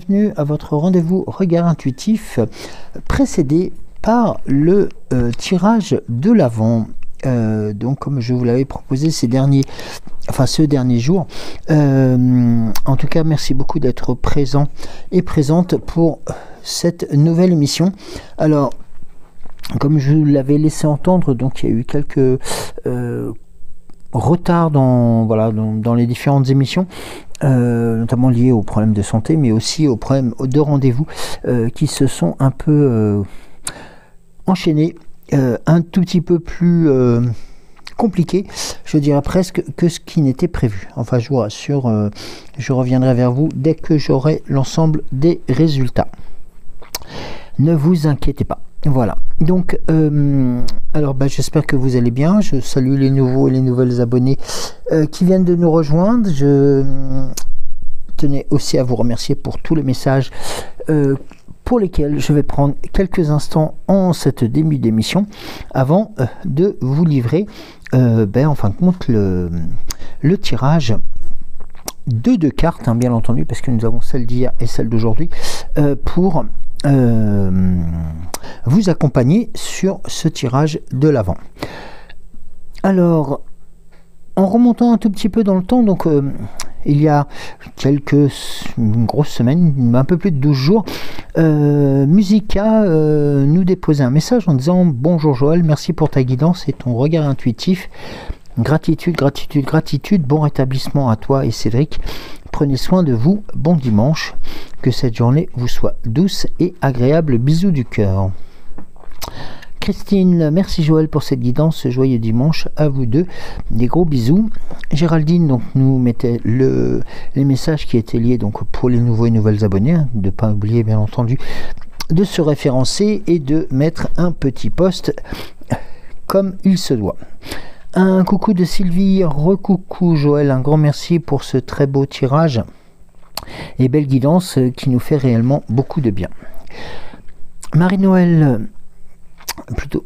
bienvenue à votre rendez-vous Regard Intuitif, précédé par le tirage de l'Avent. Donc comme je vous l'avais proposé ce dernier jour, en tout cas merci beaucoup d'être présent et présente pour cette nouvelle émission. Alors comme je vous l'avais laissé entendre, donc il y a eu quelques retards dans les différentes émissions, notamment liés aux problèmes de santé, mais aussi aux problèmes de rendez-vous qui se sont un peu enchaînés, un tout petit peu plus compliqué, je dirais presque, que ce qui n'était prévu. Enfin, je vous rassure, je reviendrai vers vous dès que j'aurai l'ensemble des résultats. Ne vous inquiétez pas. Voilà, donc alors j'espère que vous allez bien. Je salue les nouveaux et les nouvelles abonnés qui viennent de nous rejoindre. Je tenais aussi à vous remercier pour tous les messages pour lesquels je vais prendre quelques instants en cette début d'émission avant de vous livrer en fin de compte le tirage de deux cartes, bien entendu, parce que nous avons celle d'hier et celle d'aujourd'hui pour vous accompagner sur ce tirage de l'Avent. Alors, en remontant un tout petit peu dans le temps, donc il y a une grosse semaine, un peu plus de 12 jours, Musica nous déposait un message en disant: bonjour Joël, merci pour ta guidance et ton regard intuitif. Gratitude, gratitude, gratitude. Bon rétablissement à toi et Cédric. Prenez soin de vous. Bon dimanche. Que cette journée vous soit douce et agréable. Bisous du cœur. Christine, merci Joël pour cette guidance. Joyeux dimanche à vous deux. Des gros bisous. Géraldine donc nous mettait les messages qui étaient liés donc pour les nouveaux et nouvelles abonnés. De ne pas oublier bien entendu de se référencer et de mettre un petit post comme il se doit. Un coucou de Sylvie, recoucou Joël, un grand merci pour ce très beau tirage et belle guidance qui nous fait réellement beaucoup de bien. Marie-Noël, plutôt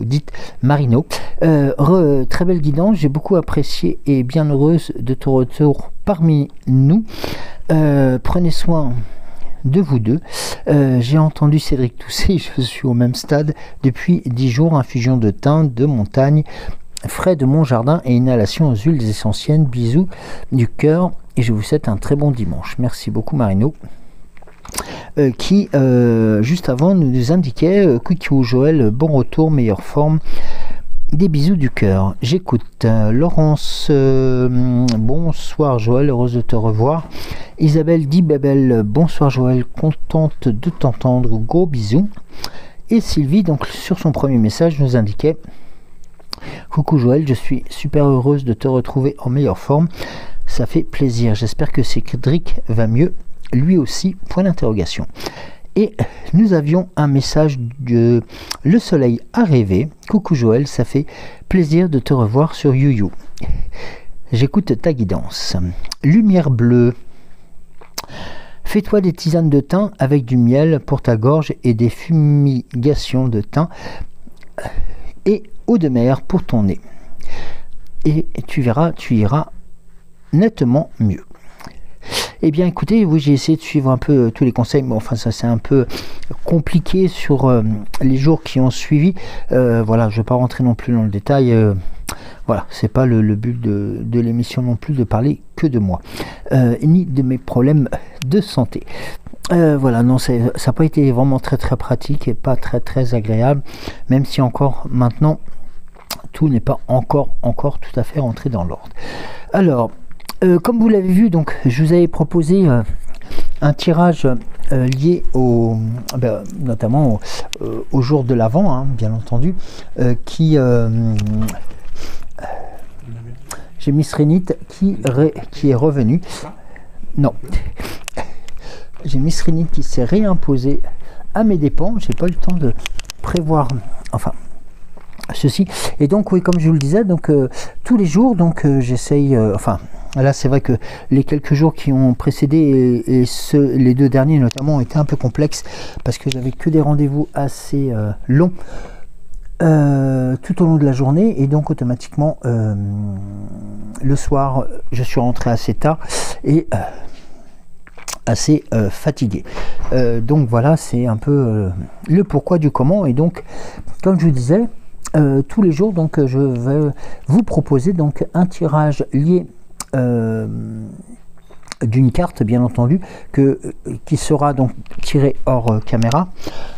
dite Marino, très belle guidance, j'ai beaucoup apprécié et bien heureuse de ton retour parmi nous. Prenez soin de vous deux. J'ai entendu Cédric tousser, je suis au même stade depuis 10 jours, infusion de thym de montagne, frais de mon jardin et inhalation aux huiles essentielles. Bisous du cœur et je vous souhaite un très bon dimanche. Merci beaucoup Marino, qui juste avant nous indiquait coucou Joël, bon retour, meilleure forme. Des bisous du cœur. J'écoute. Laurence, bonsoir Joël, heureuse de te revoir. Isabelle dit Babel, bonsoir Joël, contente de t'entendre, gros bisous. Et Sylvie, donc sur son premier message, nous indiquait: coucou Joël, je suis super heureuse de te retrouver en meilleure forme. Ça fait plaisir. J'espère que Cédric va mieux, lui aussi, point d'interrogation. Et nous avions un message de Le Soleil a rêvé. Coucou Joël, ça fait plaisir de te revoir sur YouYou. J'écoute ta guidance. Lumière bleue. Fais-toi des tisanes de thym avec du miel pour ta gorge et des fumigations de thym et eau de mer pour ton nez. Et tu verras, tu iras nettement mieux. Eh bien écoutez, oui, j'ai essayé de suivre un peu tous les conseils, mais enfin ça c'est un peu compliqué sur les jours qui ont suivi. Voilà, je ne vais pas rentrer non plus dans le détail. Voilà, c'est pas le but de l'émission non plus de parler que de moi, ni de mes problèmes de santé. Voilà, non, ça n'a pas été vraiment très très pratique et pas très très agréable, même si encore maintenant tout n'est pas encore tout à fait rentré dans l'ordre. Alors, comme vous l'avez vu, donc je vous avais proposé un tirage lié notamment au jour de l'Avent, bien entendu, qui j'ai mis Srénite qui est revenu. Non, j'ai mis Srénite qui s'est réimposé à mes dépens. J'ai pas eu le temps de prévoir, enfin ceci, et donc oui, comme je vous le disais, donc tous les jours, donc j'essaye, là c'est vrai que les quelques jours qui ont précédé et les deux derniers notamment ont été un peu complexes parce que j'avais que des rendez-vous assez longs tout au long de la journée, et donc automatiquement le soir je suis rentré assez tard et assez fatigué. Donc voilà, c'est un peu le pourquoi du comment. Et donc, comme je vous disais, tous les jours, donc je vais vous proposer donc un tirage lié d'une carte, bien entendu, qui sera donc tirée hors caméra,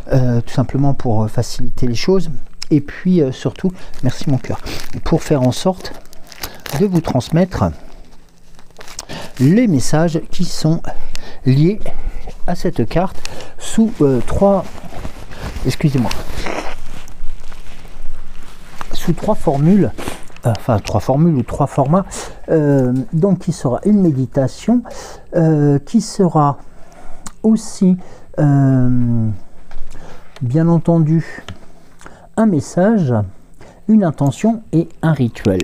tout simplement pour faciliter les choses. Et puis surtout, merci mon cœur, pour faire en sorte de vous transmettre les messages qui sont liés à cette carte sous trois formules, enfin trois formules ou trois formats. Donc qui sera une méditation, qui sera aussi bien entendu un message, une intention et un rituel.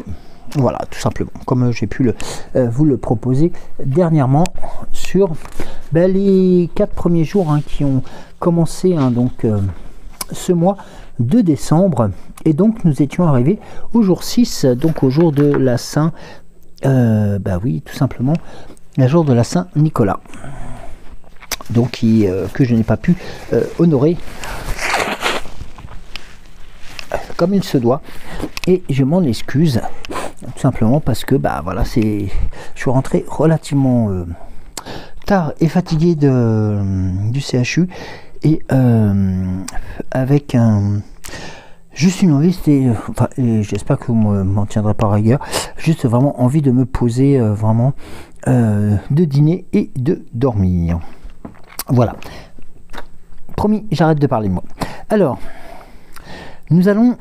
Voilà, tout simplement, comme j'ai pu vous le proposer dernièrement sur les 4 premiers jours qui ont commencé donc ce mois de décembre. Et donc nous étions arrivés au jour 6, donc au jour de la Saint, oui, tout simplement, le jour de la Saint Nicolas. Donc que je n'ai pas pu honorer comme il se doit, et je m'en excuse, tout simplement parce que voilà, je suis rentré relativement tard et fatigué du CHU, et avec juste une envie, et j'espère que vous m'en tiendrez par rigueur, juste vraiment envie de me poser, vraiment de dîner et de dormir. Voilà, promis, j'arrête de parler de moi. Alors, nous allons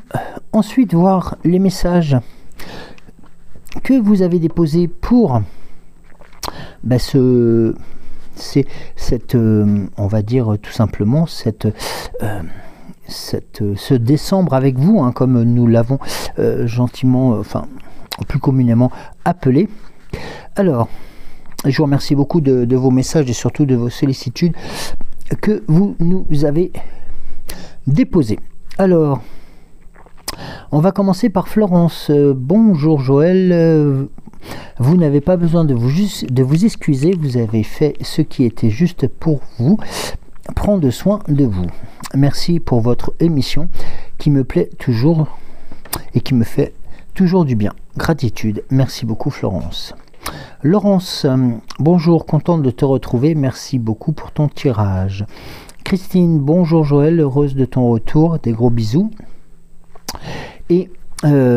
ensuite voir les messages que vous avez déposés pour on va dire tout simplement ce décembre avec vous, comme nous l'avons gentiment, plus communément appelé. Alors, je vous remercie beaucoup de vos messages et surtout de vos sollicitudes que vous nous avez déposées. Alors, on va commencer par Florence. Bonjour Joël, vous n'avez pas besoin de vous excuser, vous avez fait ce qui était juste pour vous. Prendre soin de vous. Merci pour votre émission qui me plaît toujours et qui me fait toujours du bien. Gratitude. Merci beaucoup Florence. Laurence, bonjour, contente de te retrouver. Merci beaucoup pour ton tirage. Christine, bonjour Joël, heureuse de ton retour. Des gros bisous. Et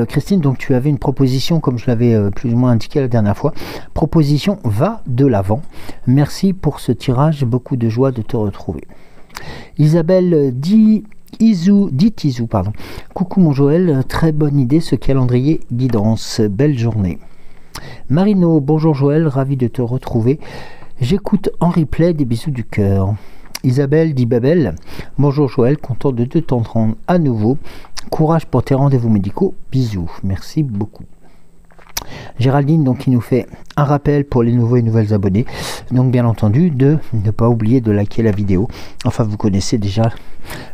Christine, donc tu avais une proposition, comme je l'avais plus ou moins indiqué la dernière fois. Proposition, va de l'avant. Merci pour ce tirage, beaucoup de joie de te retrouver. Isabelle dit Izou, pardon. Coucou mon Joël, très bonne idée ce calendrier guidance, belle journée. Marino, bonjour Joël, ravi de te retrouver. J'écoute en replay, des bisous du cœur. Isabelle dit Babel, bonjour Joël, content de t'entendre à nouveau. Courage pour tes rendez-vous médicaux, bisous, merci beaucoup. Géraldine, donc, qui nous fait un rappel pour les nouveaux et nouvelles abonnés, donc bien entendu de ne pas oublier de liker la vidéo, enfin vous connaissez déjà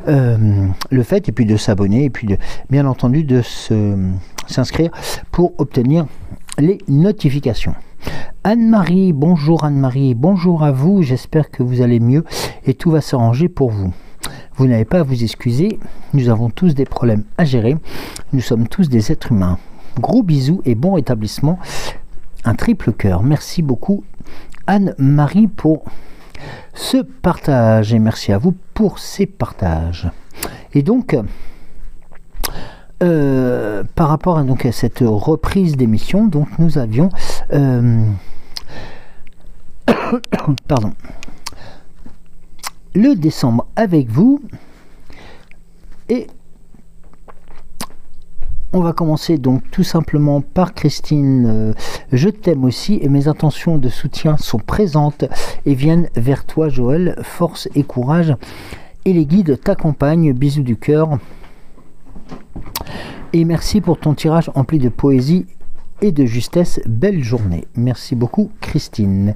le fait, et puis de s'abonner, et puis bien entendu de s'inscrire pour obtenir les notifications. Anne-Marie, bonjour Anne-Marie, bonjour à vous, j'espère que vous allez mieux et tout va s'arranger pour vous. Vous n'avez pas à vous excuser, nous avons tous des problèmes à gérer, nous sommes tous des êtres humains. Gros bisous et bon rétablissement, un triple cœur. Merci beaucoup Anne-Marie pour ce partage et merci à vous pour ces partages. Et donc, par rapport à cette reprise d'émission, donc nous avions pardon, le décembre avec vous, et on va commencer donc tout simplement par Christine. Je t'aime aussi et mes intentions de soutien sont présentes et viennent vers toi Joël, force et courage et les guides t'accompagnent, bisous du cœur et merci pour ton tirage empli de poésie et de justesse, belle journée. Merci beaucoup Christine.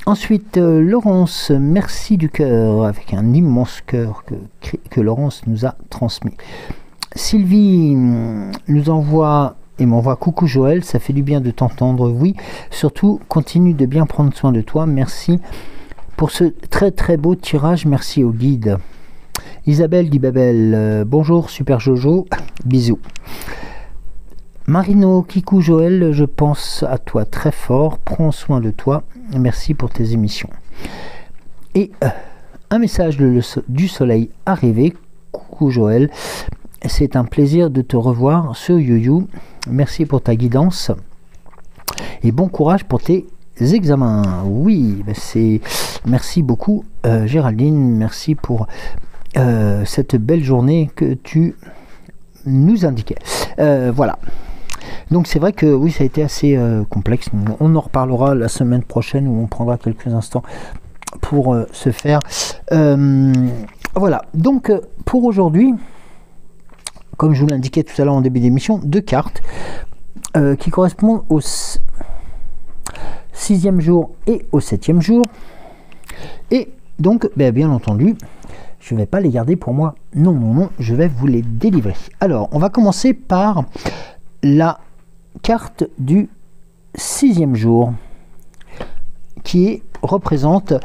Ensuite, Laurence, merci du cœur, avec un immense cœur que Laurence nous a transmis. Sylvie nous envoie Il m'envoie coucou Joël, ça fait du bien de t'entendre. Oui, surtout continue de bien prendre soin de toi. Merci pour ce très très beau tirage. Merci au guide. Isabelle dit Babel, bonjour Super Jojo, bisous. Marino, Kikou Joël, je pense à toi très fort. Prends soin de toi. Merci pour tes émissions. Et un message du soleil arrivé. Coucou Joël. C'est un plaisir de te revoir sur YouYou. Merci pour ta guidance et bon courage pour tes examens. Oui, merci beaucoup Géraldine, merci pour cette belle journée que tu nous indiquais. Voilà. Donc c'est vrai que oui, ça a été assez complexe. On en reparlera la semaine prochaine où on prendra quelques instants pour se faire. Voilà. Donc pour aujourd'hui, comme je vous l'indiquais tout à l'heure en début d'émission, 2 cartes qui correspondent au 6e jour et au 7e jour. Et donc, bien entendu, je ne vais pas les garder pour moi. Non, non, non, je vais vous les délivrer. Alors, on va commencer par la carte du 6e jour qui représente...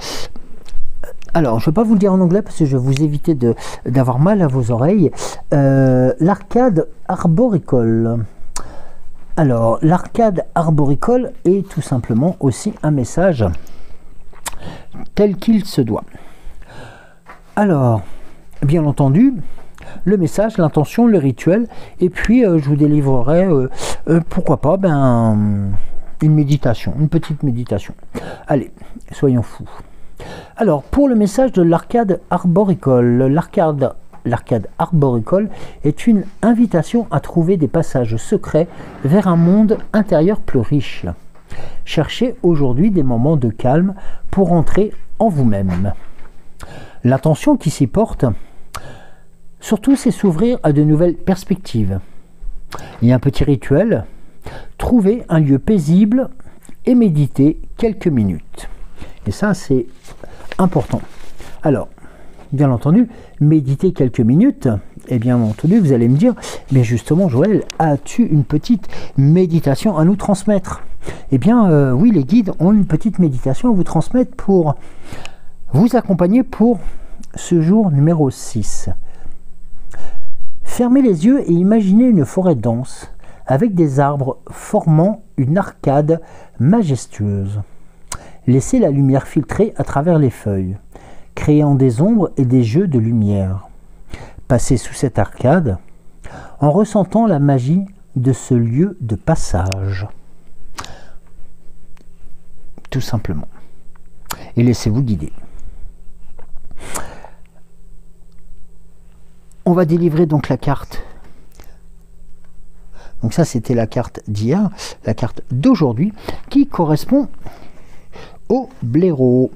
Alors, je ne vais pas vous le dire en anglais parce que je vais vous éviter d'avoir mal à vos oreilles. L'arcade arboricole. Alors, l'arcade arboricole est tout simplement aussi un message tel qu'il se doit. Alors, bien entendu, le message, l'intention, le rituel, et puis je vous délivrerai, pourquoi pas, une méditation, une petite méditation. Allez, soyons fous. Alors, pour le message de l'arcade arboricole, l'arcade arboricole est une invitation à trouver des passages secrets vers un monde intérieur plus riche. Cherchez aujourd'hui des moments de calme pour entrer en vous-même. L'intention qui s'y porte, surtout, c'est s'ouvrir à de nouvelles perspectives. Il y a un petit rituel, trouver un lieu paisible et méditer quelques minutes. Et ça, c'est important. Alors, bien entendu, méditer quelques minutes, et bien entendu, vous allez me dire, mais justement, Joël, as-tu une petite méditation à nous transmettre? Eh bien, oui, les guides ont une petite méditation à vous transmettre pour vous accompagner pour ce jour numéro 6. Fermez les yeux et imaginez une forêt dense, avec des arbres formant une arcade majestueuse. Laissez la lumière filtrer à travers les feuilles, créant des ombres et des jeux de lumière. Passez sous cette arcade en ressentant la magie de ce lieu de passage. Tout simplement. Et laissez-vous guider. On va délivrer donc la carte. Donc ça, c'était la carte d'hier, la carte d'aujourd'hui, qui correspond au blaireau.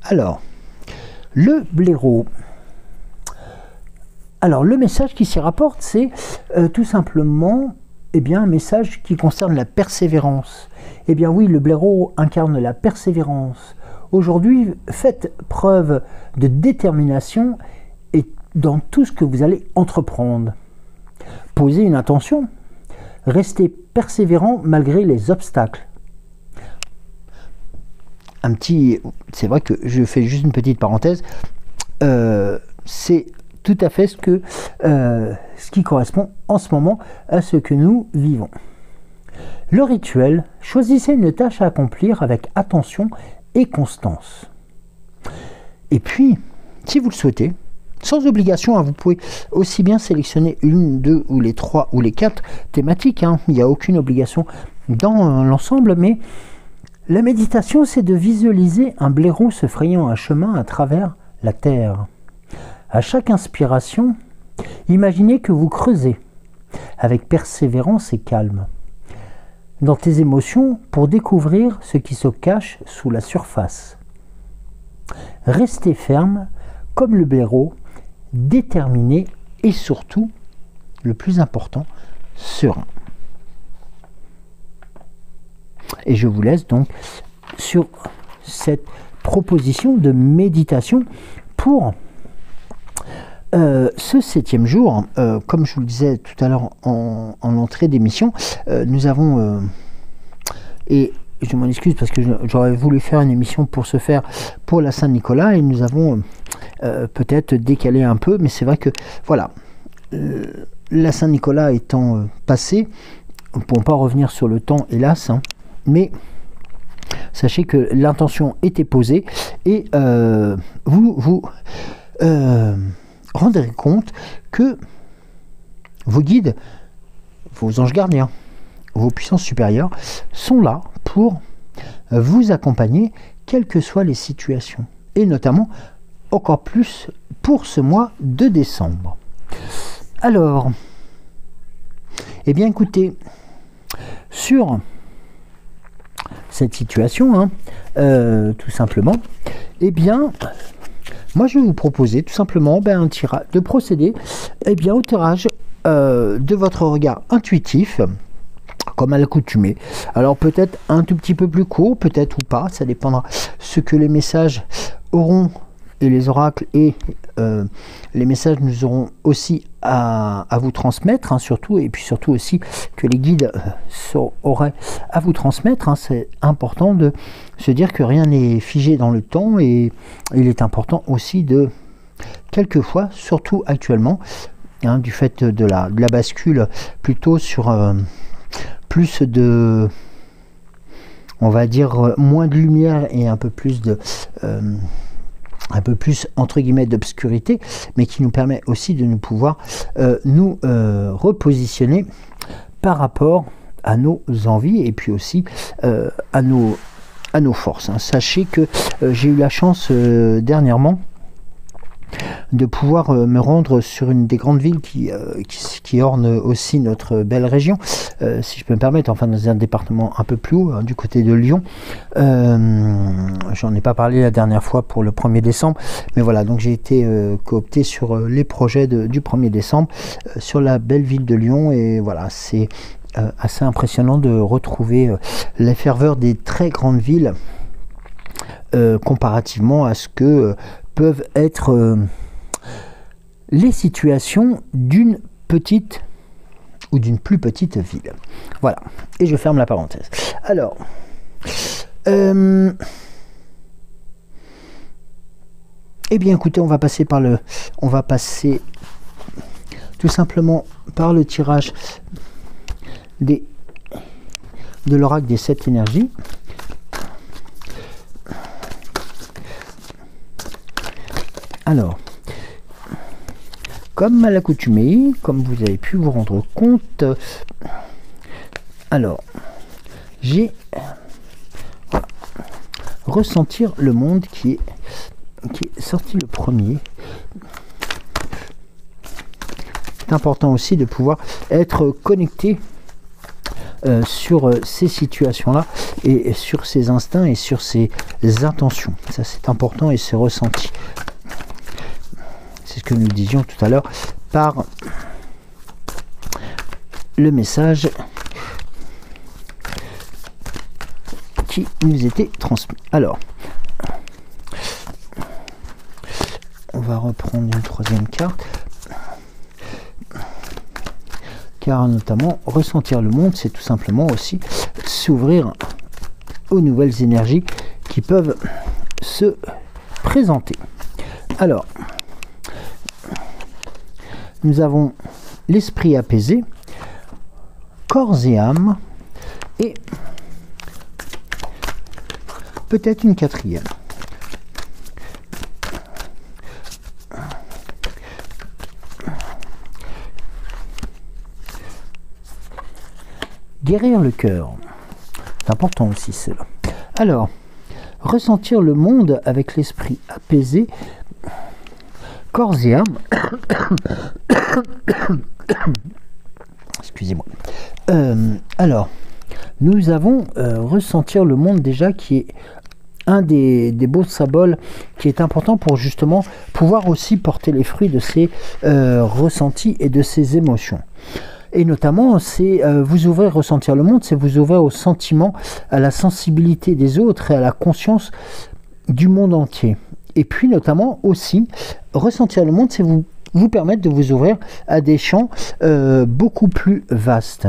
Alors, le blaireau. Alors, le message qui s'y rapporte, c'est tout simplement un message qui concerne la persévérance. Eh bien oui, le blaireau incarne la persévérance. Aujourd'hui, faites preuve de détermination et dans tout ce que vous allez entreprendre. Posez une intention. Restez persévérant malgré les obstacles. C'est vrai que je fais juste une petite parenthèse. C'est tout à fait ce qui correspond en ce moment à ce que nous vivons. Le rituel, choisissez une tâche à accomplir avec attention et constance. Et puis, si vous le souhaitez, sans obligation, vous pouvez aussi bien sélectionner une, 2 ou les 3 ou les 4 thématiques. Il n'y a aucune obligation dans l'ensemble, mais la méditation, c'est de visualiser un blaireau se frayant un chemin à travers la terre. À chaque inspiration, imaginez que vous creusez avec persévérance et calme dans tes émotions pour découvrir ce qui se cache sous la surface. Restez ferme comme le blaireau, déterminé et surtout, le plus important, serein. Et je vous laisse donc sur cette proposition de méditation pour Ce 7e jour, comme je vous le disais tout à l'heure en entrée d'émission, nous avons, et je m'en excuse parce que j'aurais voulu faire une émission pour ce faire pour la Saint-Nicolas, et nous avons peut-être décalé un peu, mais c'est vrai que, voilà, la Saint-Nicolas étant passée, on ne peut pas revenir sur le temps, hélas, hein, mais sachez que l'intention était posée, et vous rendrez compte que vos guides, vos anges gardiens, vos puissances supérieures sont là pour vous accompagner, quelles que soient les situations, et notamment encore plus pour ce mois de décembre. Alors, eh bien écoutez, sur cette situation, hein, tout simplement, eh bien, moi je vais vous proposer tout simplement de procéder au tirage de votre regard intuitif, comme à l'accoutumée. Alors peut-être un tout petit peu plus court, peut-être ou pas, ça dépendra ce que les messages auront, et les oracles et les messages nous auront aussi à vous transmettre, hein, surtout, et puis surtout aussi que les guides auraient à vous transmettre, hein. C'est important de se dire que rien n'est figé dans le temps, et il est important aussi de, quelquefois, surtout actuellement, hein, du fait de la bascule plutôt sur plus de, on va dire, moins de lumière et un peu plus entre guillemets d'obscurité, mais qui nous permet aussi de nous pouvoir nous repositionner par rapport à nos envies, et puis aussi à nos forces, hein. Sachez que j'ai eu la chance dernièrement de pouvoir me rendre sur une des grandes villes qui orne aussi notre belle région, si je peux me permettre, enfin dans un département un peu plus haut, hein, du côté de Lyon. J'en ai pas parlé la dernière fois pour le 1er décembre, mais voilà, donc j'ai été coopté sur les projets du 1er décembre sur la belle ville de Lyon, et voilà, c'est assez impressionnant de retrouver la ferveur des très grandes villes comparativement à ce que peuvent être les situations d'une petite ou d'une plus petite ville. Voilà, et je ferme la parenthèse. Alors, eh bien écoutez, on va passer tout simplement par le tirage de l'oracle des 7 énergies. Alors, comme à l'accoutumée, comme vous avez pu vous rendre compte, alors, j'ai ressentir le monde qui est sorti le premier. C'est important aussi de pouvoir être connecté sur ces situations-là, et sur ses instincts et sur ses intentions. Ça, c'est important, et c'est ressenti. C'est ce que nous disions tout à l'heure par le message qui nous était transmis. Alors, on va reprendre une 3e carte, car notamment ressentir le monde, c'est tout simplement aussi s'ouvrir aux nouvelles énergies qui peuvent se présenter. Alors, nous avons l'esprit apaisé, corps et âme, et peut-être une 4e. Guérir le cœur. C'est important aussi cela. Alors, ressentir le monde avec l'esprit apaisé, corps et âme. Excusez-moi. Alors, nous avons ressentir le monde déjà, qui est un des beaux symboles qui est important pour justement pouvoir aussi porter les fruits de ces ressentis et de ces émotions. Et notamment, c'est vous ouvrir, ressentir le monde, c'est vous ouvrir au sentiment, à la sensibilité des autres et à la conscience du monde entier. Et puis notamment aussi, ressentir le monde, c'est vous vous permettre de vous ouvrir à des champs beaucoup plus vastes.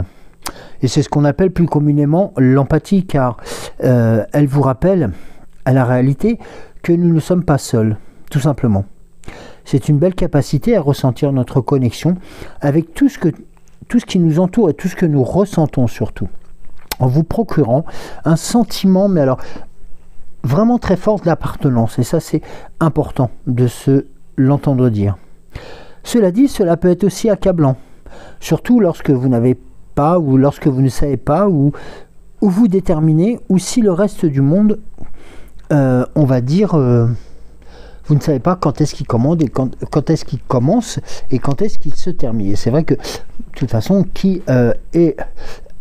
Et c'est ce qu'on appelle plus communément l'empathie, car elle vous rappelle à la réalité que nous ne sommes pas seuls, tout simplement. C'est une belle capacité à ressentir notre connexion avec tout ce qui nous entoure et tout ce que nous ressentons surtout, en vous procurant un sentiment, mais alors vraiment très fort d'appartenance. Et ça, c'est important de l'entendre dire. Cela dit, cela peut être aussi accablant, surtout lorsque vous n'avez pas, ou lorsque vous ne savez pas, ou vous déterminez, ou si le reste du monde, on va dire, vous ne savez pas quand est-ce qu'il commande, et quand est-ce qu'il commence, et quand est-ce qu'il se termine. Et c'est vrai que, de toute façon, qui est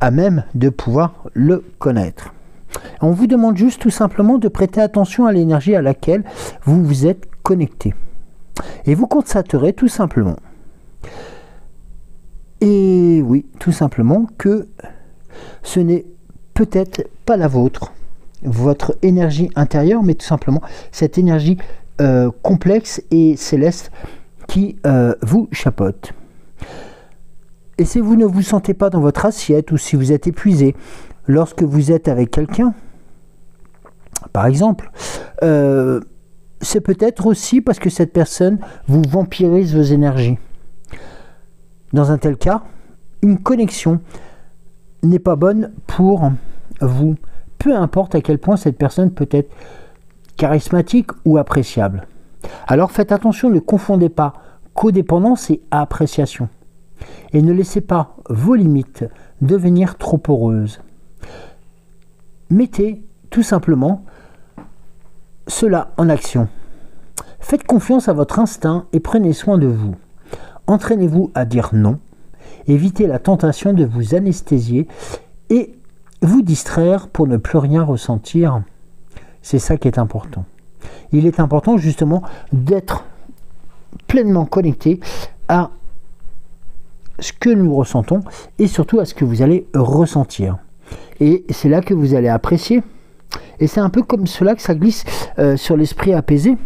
à même de pouvoir le connaître? On vous demande juste tout simplement de prêter attention à l'énergie à laquelle vous vous êtes connecté. Et vous constaterez tout simplement, et oui, tout simplement, que ce n'est peut-être pas la vôtre, votre énergie intérieure, mais tout simplement cette énergie complexe et céleste qui vous chapeaute. Et si vous ne vous sentez pas dans votre assiette, ou si vous êtes épuisé lorsque vous êtes avec quelqu'un, par exemple, c'est peut-être aussi parce que cette personne vous vampirise vos énergies. Dans un tel cas, une connexion n'est pas bonne pour vous, peu importe à quel point cette personne peut être charismatique ou appréciable. Alors faites attention, ne confondez pas codépendance et appréciation. Et ne laissez pas vos limites devenir trop poreuses. Mettez tout simplement cela en action. Faites confiance à votre instinct et prenez soin de vous. Entraînez-vous à dire non. Évitez la tentation de vous anesthésier et vous distraire pour ne plus rien ressentir. C'est ça qui est important. Il est important justement d'être pleinement connecté à ce que nous ressentons et surtout à ce que vous allez ressentir. Et c'est là que vous allez apprécier. Et c'est un peu comme cela que ça glisse sur l'esprit apaisé,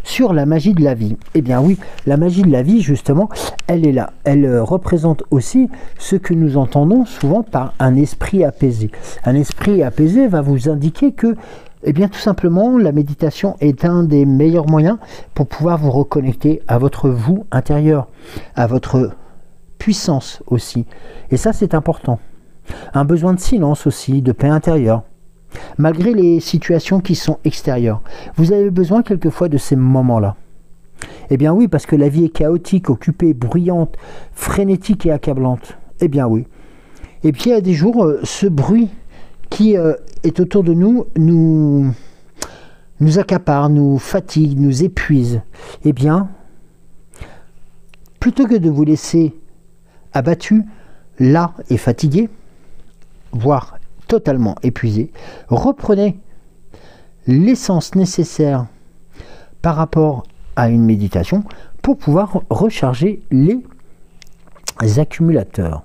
sur la magie de la vie. Eh bien oui, la magie de la vie, justement, elle est là. Elle représente aussi ce que nous entendons souvent par un esprit apaisé. Un esprit apaisé va vous indiquer que, eh bien tout simplement, la méditation est un des meilleurs moyens pour pouvoir vous reconnecter à votre vous intérieur, à votre puissance aussi. Et ça, c'est important. Un besoin de silence aussi, de paix intérieure. Malgré les situations qui sont extérieures, vous avez besoin quelquefois de ces moments-là. Eh bien oui, parce que la vie est chaotique, occupée, bruyante, frénétique et accablante. Eh bien oui. Et puis il y a des jours, ce bruit qui est autour de nous nous accapare, nous fatigue, nous épuise. Eh bien, plutôt que de vous laisser abattu, là et fatigué, voire totalement épuisé, reprenez l'essence nécessaire par rapport à une méditation pour pouvoir recharger les accumulateurs.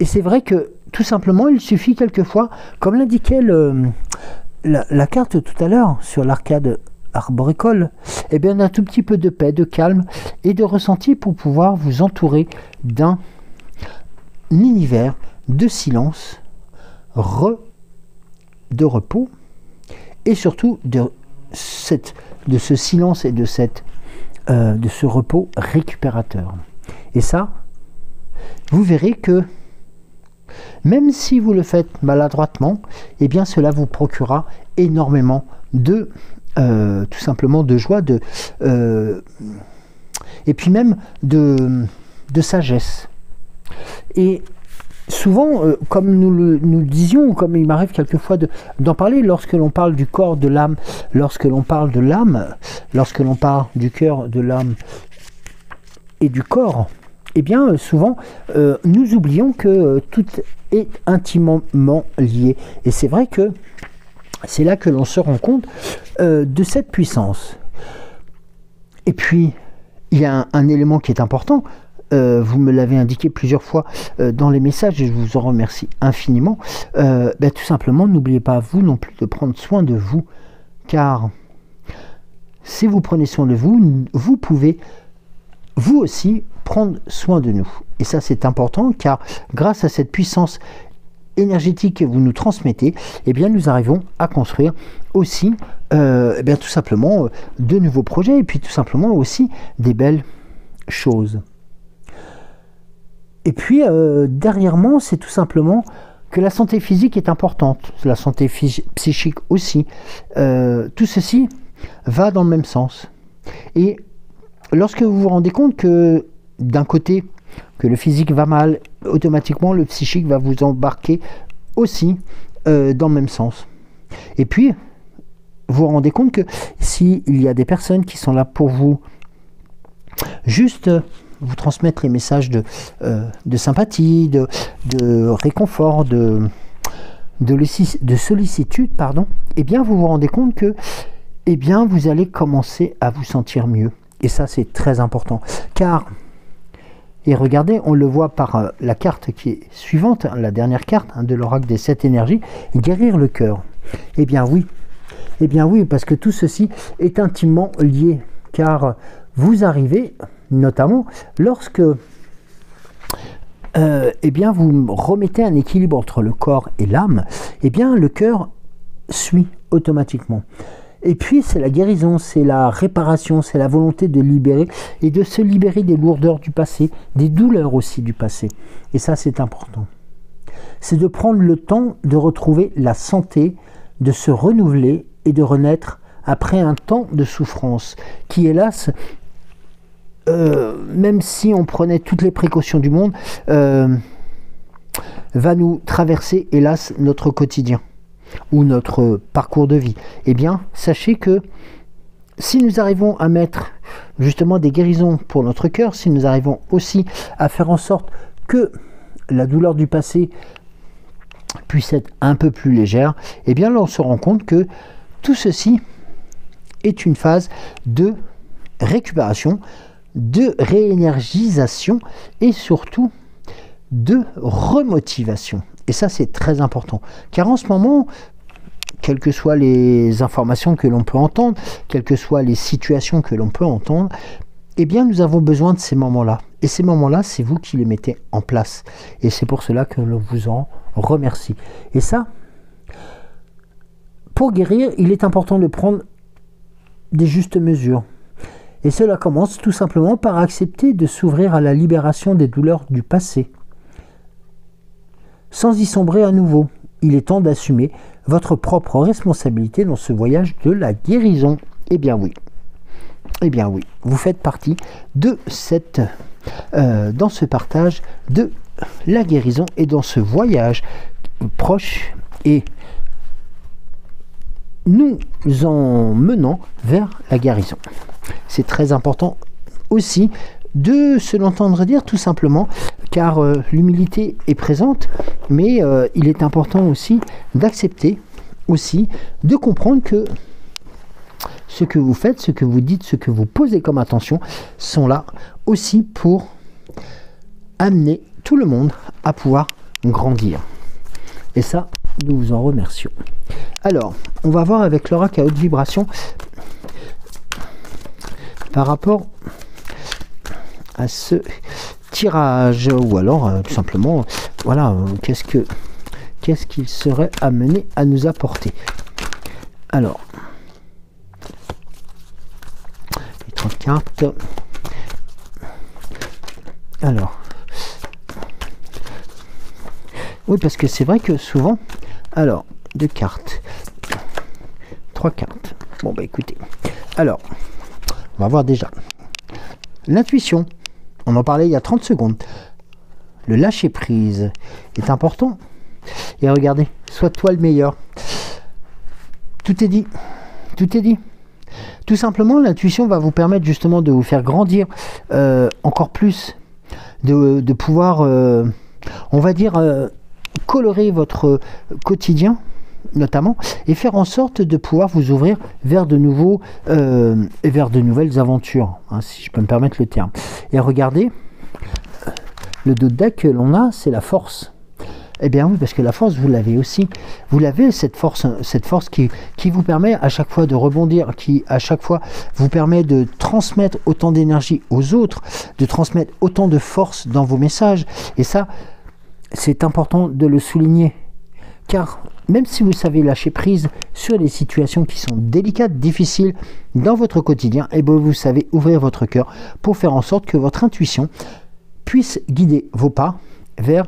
Et c'est vrai que tout simplement, il suffit quelquefois, comme l'indiquait la carte tout à l'heure sur l'arcade arboricole, eh bien un tout petit peu de paix, de calme et de ressenti pour pouvoir vous entourer d'un univers de silence, de repos et surtout de ce silence et de ce repos récupérateur. Et ça, vous verrez que même si vous le faites maladroitement, eh bien cela vous procurera énormément de tout simplement de joie, et puis même de sagesse. Et souvent, comme nous le disions, ou comme il m'arrive quelquefois d'en parler, lorsque l'on parle du corps, de l'âme, lorsque l'on parle de l'âme, lorsque l'on parle du cœur, de l'âme et du corps, eh bien souvent, nous oublions que tout est intimement lié. Et c'est vrai que c'est là que l'on se rend compte de cette puissance. Et puis, il y a un élément qui est important. Vous me l'avez indiqué plusieurs fois dans les messages et je vous en remercie infiniment. Tout simplement, n'oubliez pas vous non plus de prendre soin de vous, car si vous prenez soin de vous, vous pouvez vous aussi prendre soin de nous. Et ça c'est important, car grâce à cette puissance énergétique que vous nous transmettez, eh bien nous arrivons à construire aussi eh bien tout simplement de nouveaux projets, et puis tout simplement aussi des belles choses. Et puis derrière moi, c'est tout simplement que la santé physique est importante, la santé psychique aussi. Tout ceci va dans le même sens. Et lorsque vous vous rendez compte que d'un côté, que le physique va mal, automatiquement le psychique va vous embarquer aussi dans le même sens. Et puis, vous vous rendez compte que s'il y a des personnes qui sont là pour vous, juste vous transmettre les messages de sympathie, de réconfort, de sollicitude, pardon, eh bien vous vous rendez compte que eh bien, vous allez commencer à vous sentir mieux. Et ça, c'est très important. Car, et regardez, on le voit par la carte qui est suivante, la dernière carte de l'oracle des 7 énergies, guérir le cœur. Eh bien oui, parce que tout ceci est intimement lié. Car vous arrivez, notamment, lorsque eh bien, vous remettez un équilibre entre le corps et l'âme, eh bien, le cœur suit automatiquement. Et puis, c'est la guérison, c'est la réparation, c'est la volonté de libérer et de se libérer des lourdeurs du passé, des douleurs aussi du passé. Et ça, c'est important. C'est de prendre le temps de retrouver la santé, de se renouveler et de renaître après un temps de souffrance qui, hélas, même si on prenait toutes les précautions du monde, va nous traverser, hélas, notre quotidien ou notre parcours de vie. Eh bien, sachez que si nous arrivons à mettre justement des guérisons pour notre cœur, si nous arrivons aussi à faire en sorte que la douleur du passé puisse être un peu plus légère, eh bien là on se rend compte que tout ceci est une phase de récupération, de réénergisation et surtout de remotivation. Et ça, c'est très important. Car en ce moment, quelles que soient les informations que l'on peut entendre, quelles que soient les situations que l'on peut entendre, eh bien, nous avons besoin de ces moments-là. Et ces moments-là, c'est vous qui les mettez en place. Et c'est pour cela que l'on vous en remercie. Et ça, pour guérir, il est important de prendre des justes mesures. Et cela commence tout simplement par accepter de s'ouvrir à la libération des douleurs du passé. Sans y sombrer à nouveau, il est temps d'assumer votre propre responsabilité dans ce voyage de la guérison. Eh bien oui, vous faites partie de dans ce partage de la guérison et dans ce voyage proche et nous en menant vers la guérison. C'est très important aussi de se l'entendre dire tout simplement, car l'humilité est présente, mais il est important aussi d'accepter, aussi de comprendre que ce que vous faites, ce que vous dites, ce que vous posez comme attention sont là aussi pour amener tout le monde à pouvoir grandir. Et ça, nous vous en remercions. Alors, on va voir avec l'oracle à haute vibration par rapport à ce tirage, ou alors tout simplement, voilà, qu'est-ce qu'il serait amené à nous apporter. Alors, les 30 cartes. Alors, oui, parce que c'est vrai que souvent, alors, 2 cartes, 3 cartes. Bon, bah écoutez, alors, on va voir déjà. L'intuition, on en parlait il y a 30 secondes. Le lâcher-prise est important. Et regardez, sois toi le meilleur. Tout est dit. Tout est dit. Tout simplement, l'intuition va vous permettre justement de vous faire grandir encore plus, de pouvoir, on va dire, colorer votre quotidien, notamment, et faire en sorte de pouvoir vous ouvrir vers de nouveaux, vers de nouvelles aventures, hein, si je peux me permettre le terme. Et regardez, le dos de deck que l'on a, c'est la force. Eh bien oui, parce que la force, vous l'avez aussi. Vous l'avez, cette force qui vous permet à chaque fois de rebondir, qui à chaque fois vous permet de transmettre autant d'énergie aux autres, de transmettre autant de force dans vos messages. Et ça, c'est important de le souligner. Car même si vous savez lâcher prise sur les situations qui sont délicates, difficiles dans votre quotidien, eh bien vous savez ouvrir votre cœur pour faire en sorte que votre intuition puisse guider vos pas vers,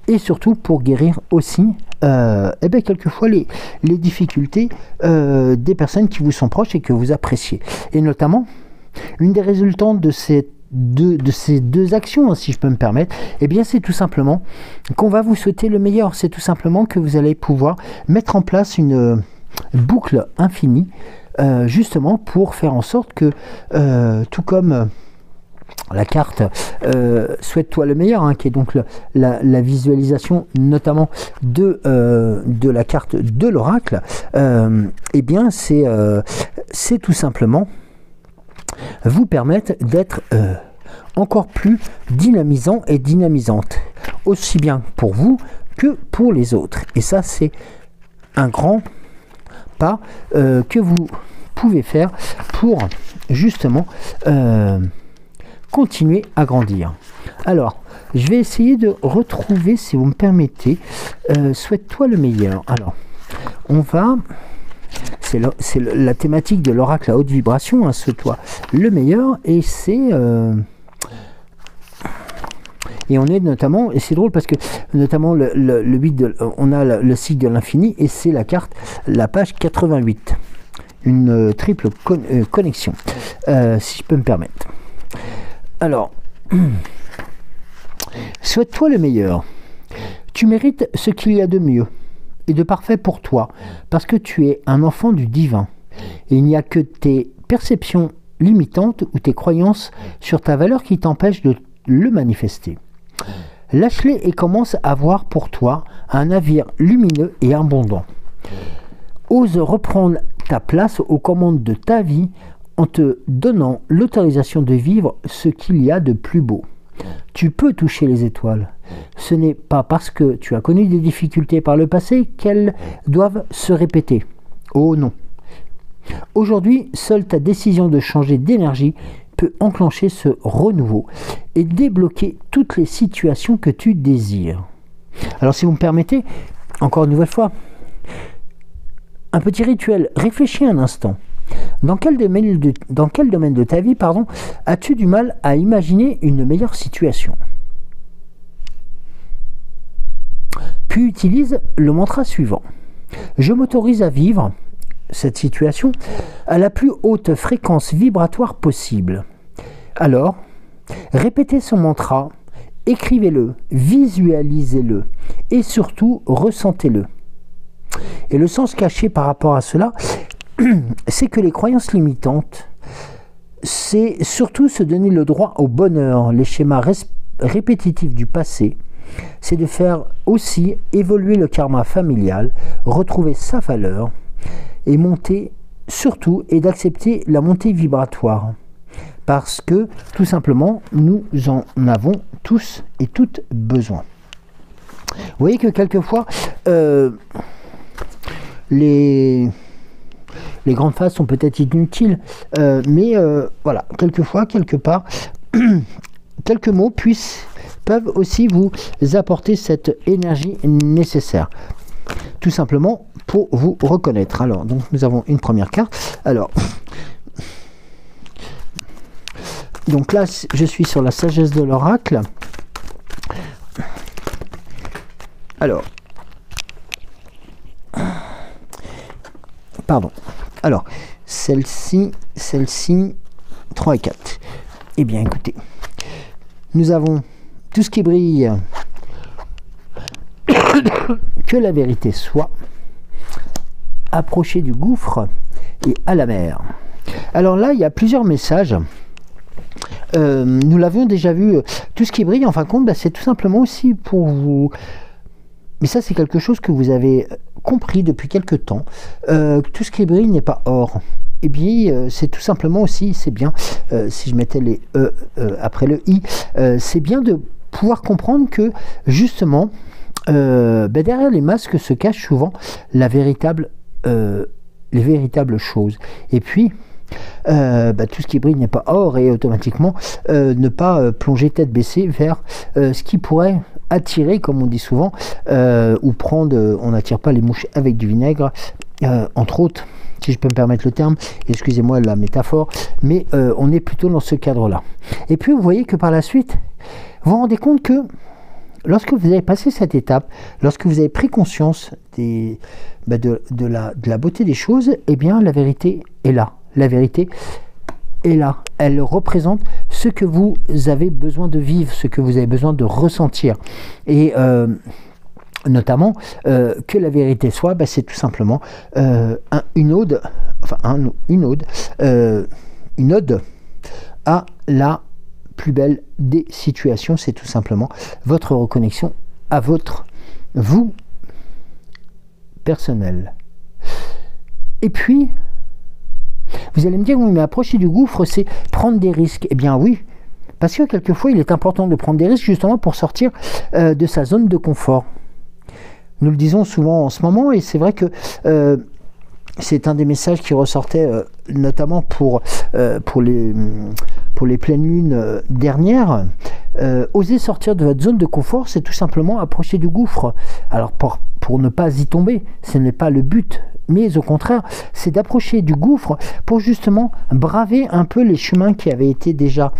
et surtout pour guérir aussi eh bien quelquefois les difficultés des personnes qui vous sont proches et que vous appréciez. Et notamment, une des résultantes de ces deux actions, si je peux me permettre, eh bien c'est tout simplement qu'on va vous souhaiter le meilleur. C'est tout simplement que vous allez pouvoir mettre en place une boucle infinie, justement pour faire en sorte que, tout comme la carte souhaite-toi le meilleur, hein, qui est donc la visualisation notamment de la carte de l'oracle, eh bien c'est tout simplement vous permettre d'être encore plus dynamisant et dynamisante, aussi bien pour vous que pour les autres. Et ça, c'est un grand pas que vous pouvez faire pour justement continuer à grandir. Alors, je vais essayer de retrouver, si vous me permettez, souhaite-toi le meilleur. Alors, on va... C'est la thématique de l'oracle à haute vibration, hein, souhaite-toi le meilleur, et c'est... et on est notamment, et c'est drôle parce que notamment le 8 on a le cycle de l'infini, et c'est la carte, la page 88. Une triple connexion, si je peux me permettre. Alors, souhaite-toi le meilleur. Tu mérites ce qu'il y a de mieux et de parfait pour toi, parce que tu es un enfant du divin. Et il n'y a que tes perceptions limitantes ou tes croyances sur ta valeur qui t'empêchent de le manifester. Lâche-les et commence à voir pour toi un navire lumineux et abondant. Ose reprendre ta place aux commandes de ta vie en te donnant l'autorisation de vivre ce qu'il y a de plus beau. Tu peux toucher les étoiles. Ce n'est pas parce que tu as connu des difficultés par le passé qu'elles doivent se répéter. Oh non. Aujourd'hui, seule ta décision de changer d'énergie peut enclencher ce renouveau et débloquer toutes les situations que tu désires. Alors si vous me permettez, encore une nouvelle fois, un petit rituel. Réfléchis un instant. Dans quel domaine de ta vie, as-tu du mal à imaginer une meilleure situation? Puis utilise le mantra suivant. Je m'autorise à vivre cette situation à la plus haute fréquence vibratoire possible. Alors, répétez ce mantra, écrivez-le, visualisez-le et surtout ressentez-le. Et le sens caché par rapport à cela, c'est que les croyances limitantes, c'est surtout se donner le droit au bonheur. Les schémas répétitifs du passé, c'est de faire aussi évoluer le karma familial, retrouver sa valeur et monter surtout, et d'accepter la montée vibratoire. Parce que tout simplement, nous en avons tous et toutes besoin. Vous voyez que quelquefois, les grandes phases sont peut-être inutiles, mais voilà, quelquefois, quelque part, quelques mots peuvent aussi vous apporter cette énergie nécessaire. Tout simplement pour vous reconnaître. Alors, donc nous avons une première carte. Alors, donc là, je suis sur la sagesse de l'oracle. Alors, pardon. Alors, celle-ci, 3 et 4. Eh bien, écoutez, nous avons tout ce qui brille, que la vérité soit, approcher du gouffre et à la mer. Alors là, il y a plusieurs messages. Nous l'avions déjà vu, tout ce qui brille, en fin de compte, c'est tout simplement aussi pour vous... Mais ça, c'est quelque chose que vous avez compris depuis quelque temps. Tout ce qui brille n'est pas or. Et bien, c'est tout simplement aussi, c'est bien, si je mettais les E après le I, c'est bien de pouvoir comprendre que, justement, derrière les masques se cachent souvent les véritables choses. Et puis, tout ce qui brille n'est pas or, et automatiquement ne pas plonger tête baissée vers ce qui pourrait attirer, comme on dit souvent, ou prendre, on n'attire pas les mouches avec du vinaigre, entre autres, si je peux me permettre le terme, excusez-moi la métaphore, mais on est plutôt dans ce cadre-là. Et puis vous voyez que par la suite, vous vous rendez compte que lorsque vous avez passé cette étape, lorsque vous avez pris conscience de la beauté des choses, eh bien la vérité est là. La vérité est là. Elle représente ce que vous avez besoin de vivre, ce que vous avez besoin de ressentir. Et notamment, que la vérité soit, c'est tout simplement une ode à la plus belle des situations. C'est tout simplement votre reconnexion à votre vous personnel. Et puis, vous allez me dire, oui, mais approcher du gouffre, c'est prendre des risques. Eh bien oui, parce que quelquefois, il est important de prendre des risques justement pour sortir de sa zone de confort. Nous le disons souvent en ce moment, et c'est vrai que c'est un des messages qui ressortait notamment pour les pleines lunes dernières. Oser sortir de votre zone de confort, c'est tout simplement approcher du gouffre. Alors pour ne pas y tomber, ce n'est pas le but, mais au contraire, c'est d'approcher du gouffre pour justement braver un peu les chemins qui avaient été déjà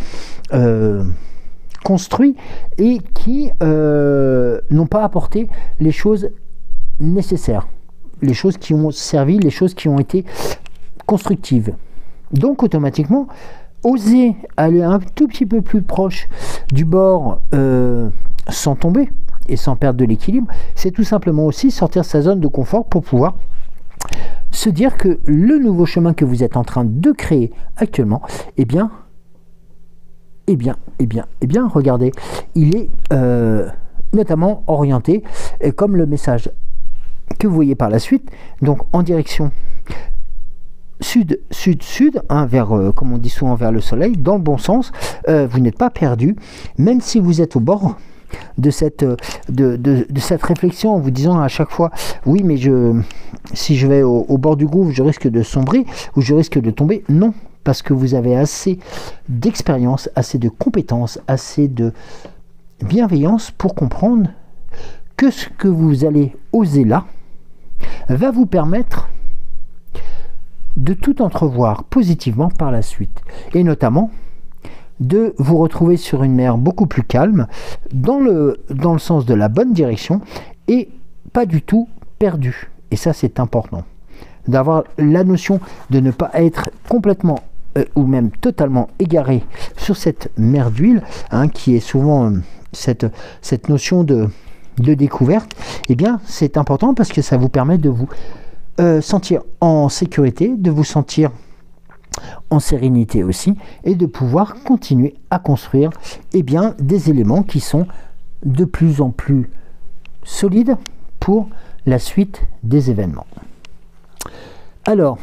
construits et qui n'ont pas apporté les choses nécessaires, les choses qui ont servi, les choses qui ont été constructives. Donc automatiquement, oser aller un tout petit peu plus proche du bord sans tomber et sans perdre de l'équilibre, c'est tout simplement aussi sortir de sa zone de confort pour pouvoir se dire que le nouveau chemin que vous êtes en train de créer actuellement, eh bien, regardez, il est notamment orienté, comme le message que vous voyez par la suite, donc en direction sud, vers, comme on dit souvent, vers le soleil, dans le bon sens. Vous n'êtes pas perdu, même si vous êtes au bord de cette réflexion, en vous disant à chaque fois, oui, mais si je vais au bord du gouffre, je risque de sombrer, ou je risque de tomber. Non, parce que vous avez assez d'expérience, assez de compétences, assez de bienveillance pour comprendre que ce que vous allez oser là va vous permettre de tout entrevoir positivement par la suite, et notamment de vous retrouver sur une mer beaucoup plus calme, dans le sens de la bonne direction, et pas du tout perdu. Et ça, c'est important, d'avoir la notion de ne pas être complètement ou même totalement égaré sur cette mer d'huile, qui est souvent cette notion de découverte. Eh bien, c'est important parce que ça vous permet de vous sentir en sécurité, de vous sentir en sérénité aussi, et de pouvoir continuer à construire des éléments qui sont de plus en plus solides pour la suite des événements. Alors,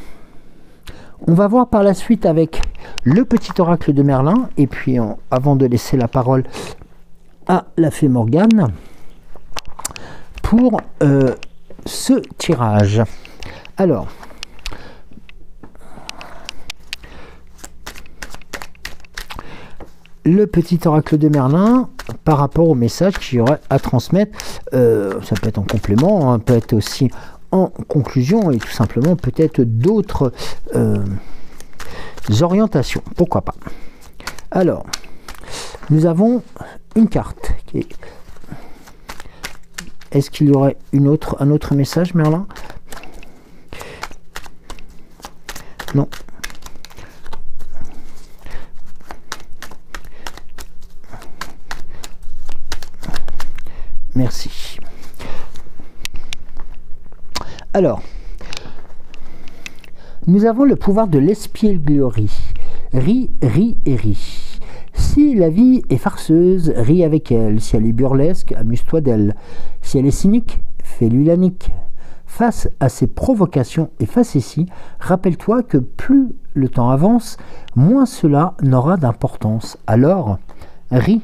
on va voir par la suite avec le petit oracle de Merlin, et puis avant de laisser la parole à la fée Morgane pour ce tirage. Alors, le petit oracle de Merlin par rapport au message qu'il y aurait à transmettre, ça peut être en complément, peut être aussi en conclusion, et tout simplement peut-être d'autres orientations, pourquoi pas. Alors, nous avons une carte qui est... Est-ce qu'il y aurait un autre message, Merlin? Non. Merci. Alors, nous avons le pouvoir de l'espièglerie. Ris, ris et ris. Si la vie est farceuse, ris avec elle. Si elle est burlesque, amuse-toi d'elle. Si elle est cynique, fais-lui la nique. Face à ces provocations et facéties, rappelle-toi que plus le temps avance, moins cela n'aura d'importance. Alors, ris.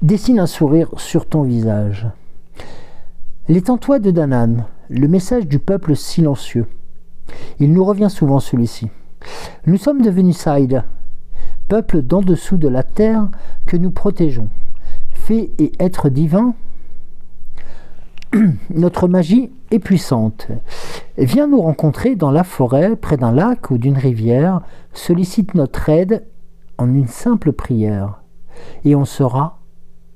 Dessine un sourire sur ton visage. L'étends-toi de Danann, le message du peuple silencieux. Il nous revient souvent celui-ci. Nous sommes devenus Saïd, peuple d'en dessous de la terre que nous protégeons. Fées et êtres divins, notre magie est puissante. Viens nous rencontrer dans la forêt, près d'un lac ou d'une rivière, sollicite notre aide en une simple prière, et on saura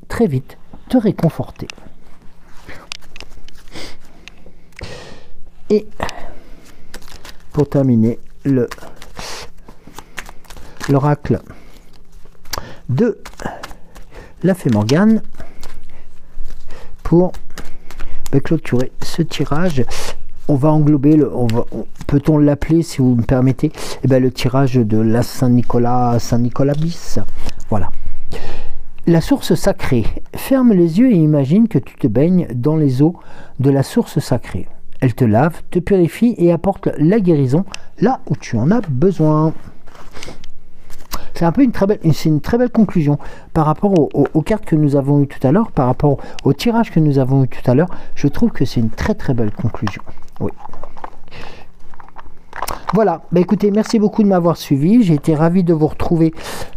très vite te réconforter. Et pour terminer, l'oracle de la Fée Morgane pour clôturer ce tirage. On va englober, peut-on l'appeler, si vous me permettez, le tirage de la Saint-Nicolas bis. Voilà. La source sacrée. Ferme les yeux et imagine que tu te baignes dans les eaux de la source sacrée. Elle te lave, te purifie et apporte la guérison là où tu en as besoin. C'est un peu une très belle conclusion par rapport aux cartes que nous avons eues tout à l'heure, par rapport au tirage que nous avons eu tout à l'heure. Je trouve que c'est une très belle conclusion. Oui. Voilà, écoutez, merci beaucoup de m'avoir suivi. J'ai été ravi de vous retrouver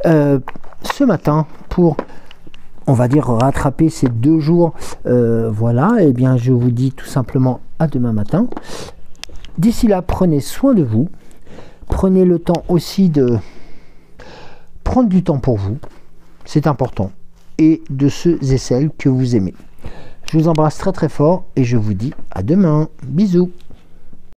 ce matin pour, on va dire, rattraper ces 2 jours. Voilà, et bien je vous dis tout simplement à demain matin. D'ici là, prenez soin de vous. Prenez le temps aussi de prendre du temps pour vous, c'est important, et de ceux et celles que vous aimez. Je vous embrasse très fort et je vous dis à demain. Bisous.